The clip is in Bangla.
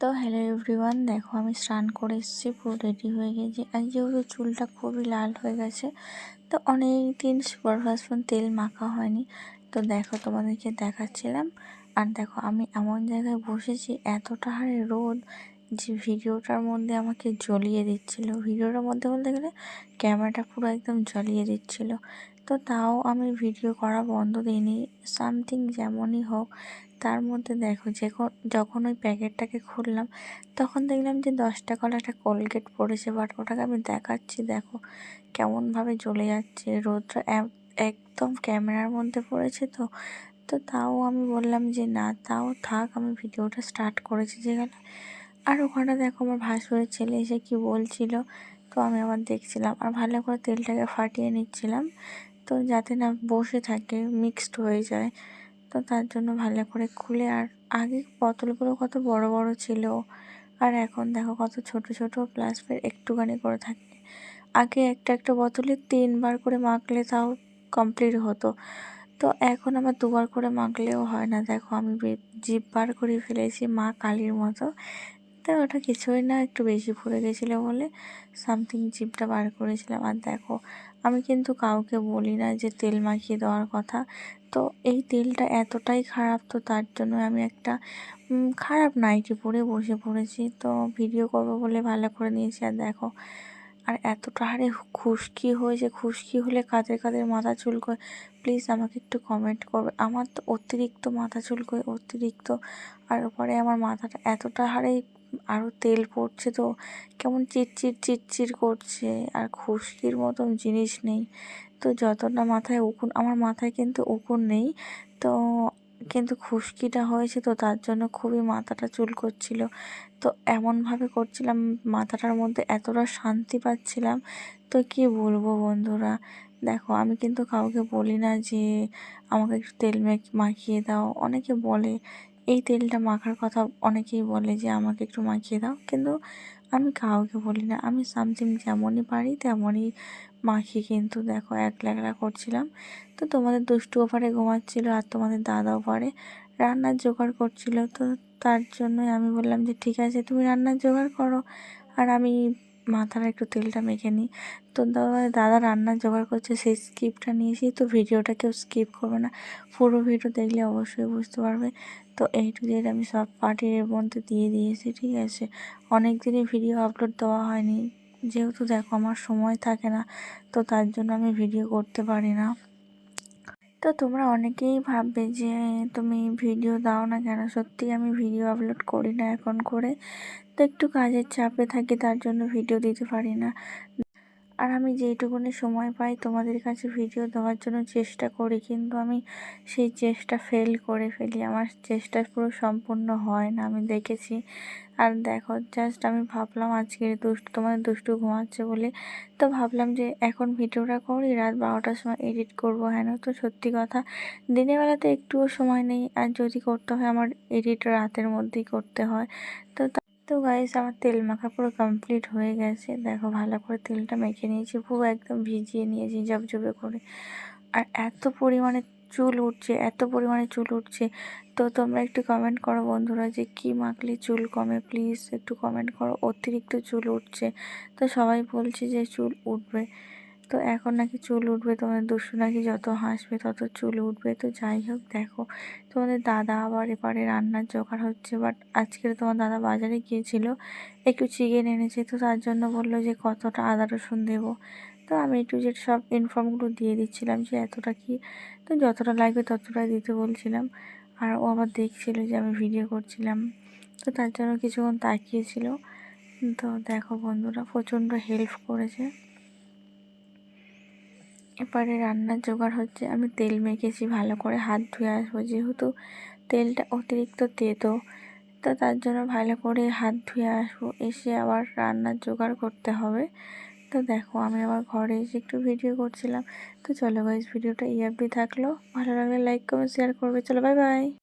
তো হ্যালো এভরিওয়ান, দেখো আমি স্নান করে এসেছি, পুরো রেডি হয়ে গেছি। আর যেহেতু চুলটা খুবই লাল হয়ে গেছে, তো অনেক দিন সুপারভাসন তেল মাখা হয়নি। তো দেখো তোমাদেরকে দেখাচ্ছিলাম। আর দেখো আমি এমন জায়গায় বসেছি, এতটা হারে রোদ যে ভিডিওটার মধ্যে আমাকে জ্বলিয়ে দিচ্ছিল। ভিডিওটার মধ্যে বলতে গেলে ক্যামেরাটা পুরো একদম জ্বলিয়ে দিচ্ছিল। তো তাও আমি ভিডিও করা বন্ধ দিইনি। সামথিং যেমনই হোক, তার মধ্যে দেখো যখন ওই প্যাকেটটাকে খুললাম, তখন দেখলাম যে 10 টাকার একটা কোলগেট পড়েছে। বাট ওটাকে আমি দেখাচ্ছি, দেখো কেমনভাবে জ্বলে যাচ্ছে। রোদটা একদম ক্যামেরার মধ্যে পড়েছে। তো তো তাও আমি বললাম যে না, তাও থাক, আমি ভিডিওটা স্টার্ট করেছি যেখানে। আর ওখানে দেখো আমার ভাসুরের ছেলে এসে কি বলছিল, তো আমি আবার দেখছিলাম আর ভালো করে তেলটাকে ফাটিয়ে নিচ্ছিলাম, তো যাতে না বসে থাকে, মিক্সড হয়ে যায়। তো তার জন্য ভালো করে খুলে, আর আগে বোতলগুলো কত বড় বড় ছিল, আর এখন দেখো কত ছোট ছোট, প্লাস ফের একটুখানি করে থাকে। আগে একটা একটা বোতলে 3বার করে মাখলে তাও কমপ্লিট হতো, তো এখন আবার 2বার করে মাখলেও হয় না। দেখো আমি জিভ বার করে ফেলেছি মা কালীর মতো। তো ওটা কিছুই না, একটু বেশি ফুলে গেছিলো বলে সামথিং জিভটা বার করেছিলাম। আর দেখো আমি কিন্তু কাউকে বলি না যে তেল মাখিয়ে দেওয়ার কথা। তো এই তেলটা এতটাই খারাপ, তো তার জন্য আমি একটা খারাপ নাইটি পরে বসে পড়েছি। তো ভিডিও করবো বলে ভালো করে নিয়েছি। আর দেখো আর এতটা হারে খুশকি হয়েছে, খুশকি হলে কাদের কাদের মাথা চুলকোয় প্লিজ আমাকে একটু কমেন্ট করবে। আমার তো অতিরিক্ত মাথা চুলকোয়, অতিরিক্ত। আর পরে আমার মাথাটা এতটা হারে আরও তেল পড়ছে, তো কেমন চিটচিট চিটচিট করছে। আর খুশকির মতন জিনিস নেই। তো যতটা মাথায় উকুন, আমার মাথায় কিন্তু উকুন নেই, তো কিন্তু খুশকিটা হয়েছে, তো তার জন্য খুবই মাথাটা চুলকোচ্ছিল। তো এমনভাবে করছিলাম, মাথাটার মধ্যে এতটা শান্তি পাচ্ছিলাম, তো কি বলবো বন্ধুরা। দেখো আমি কিন্তু কাউকে বলি না যে আমাকে একটু তেল মাখিয়ে দাও। অনেকে বলে এই তেলটা মাখার কথা, অনেকেই বলে যে আমাকে একটু মাখিয়ে দাও, কিন্তু আমি কাউকে বলি না। আমি সামথিং যেমনই পারি তেমনই মাখি। কিন্তু দেখো একলা একলা করছিলাম। তো তোমাদের দুষ্টুও পারে ঘুমাচ্ছিল, আর তোমাদের দাদাও পারে রান্নার জোগাড় করছিল। তো তার জন্যই আমি বললাম যে ঠিক আছে, তুমি রান্নার জোগাড় করো, আর আমি মাথার একটু তেলটা মেখে নিই। তো দাদা রান্নার জোগাড় করছে, সেই স্কিপটা নিয়েছি। তো ভিডিওটা কেউ স্কিপ করবে না, পুরো ভিডিও দেখলে অবশ্যই বুঝতে পারবে। তো এই টু জেড আমি সব পার্টির এর মধ্যে দিয়ে দিয়েছি, ঠিক আছে। অনেক দিনই ভিডিও আপলোড দেওয়া হয়নি, যেহেতু দেখো আমার সময় থাকে না, তো তার জন্য আমি ভিডিও করতে পারি না। তো তোমরা অনেকেই ভাববে যে তুমি ভিডিও দাও না কেন। সত্যি আমি ভিডিও আপলোড করি না এখন করে, তো একটু কাজের চাপে থাকি, তার জন্য ভিডিও দিতে পারি না। আর আমি যেইটুকুনি সময় পাই তোমাদের কাছে ভিডিও দেওয়ার জন্য চেষ্টা করি, কিন্তু আমি সেই চেষ্টা ফেল করে ফেলি। আমার চেষ্টা পুরো সম্পূর্ণ হয় না, আমি দেখেছি। আর দেখো জাস্ট আমি ভাবলাম আজকে তোমাদের দুষ্টু ঘুমাচ্ছে বলে, তো ভাবলাম যে এখন ভিডিওটা করি, রাত 12টার সময় এডিট করবো। হ্যাঁ, তো সত্যি কথা, দিনের বেলাতে একটুও সময় নেই, আর যদি করতে হয় আমার এডিট রাতের মধ্যেই করতে হয়। তো তো গাইস আমার তেল মাখা পুরো কমপ্লিট হয়ে গেছে। দেখো ভালো করে তেলটা মেখে নিয়েছি, পুরো একদম ভিজিয়ে নিয়েছি জবজবে করে। আর এত পরিমাণে চুল উঠছে, এত পরিমাণে চুল উঠছে। তো তোমরা একটু কমেন্ট করো বন্ধুরা যে কি মাখলে চুল কমে, প্লিজ একটু কমেন্ট করো। অতিরিক্ত চুল উঠছে, তো সবাই বলছে যে চুল উঠবে। তো এখন নাকি চুল উঠবে, তোমাদের দুষ্টু নাকি যত হাসবে তত চুল উঠবে। তো যাই হোক, দেখো তোমাদের দাদা আবার এপারে রান্নার জোগাড় হচ্ছে। বাট আজকে তোমার দাদা বাজারে গিয়েছিল, একটু চিকেন এনেছে, তো তার জন্য বললো যে কতটা আদা রসুন দেবো। তো আমি একটু যে সব ইনফর্মগুলো দিয়ে দিচ্ছিলাম যে এতটা কি, তো যতটা লাগবে ততটাই দিতে বলছিলাম। আর ও আবার দেখছিল যে আমি ভিডিও করছিলাম, তো তার জন্য কিছুক্ষণ তাকিয়েছিল। তো দেখো বন্ধুরা প্রচণ্ড হেল্প করেছে। এবারে রান্নার জোগাড় হচ্ছে, আমি তেল মেখেছি, ভালো করে হাত ধুয়ে আসবো, যেহেতু তেলটা অতিরিক্ত তেতো। তো তার জন্য ভালো করে হাত ধুয়ে আসবো, এসে আবার রান্নার জোগাড় করতে হবে। তো দেখো আমি আবার ঘরে এসে একটু ভিডিও করছিলাম। তো চলো গাইস, ভিডিওটা এই অবধি থাকলো। ভালো লাগলে লাইক কমেন্ট শেয়ার করবে। চলো বাই বাই।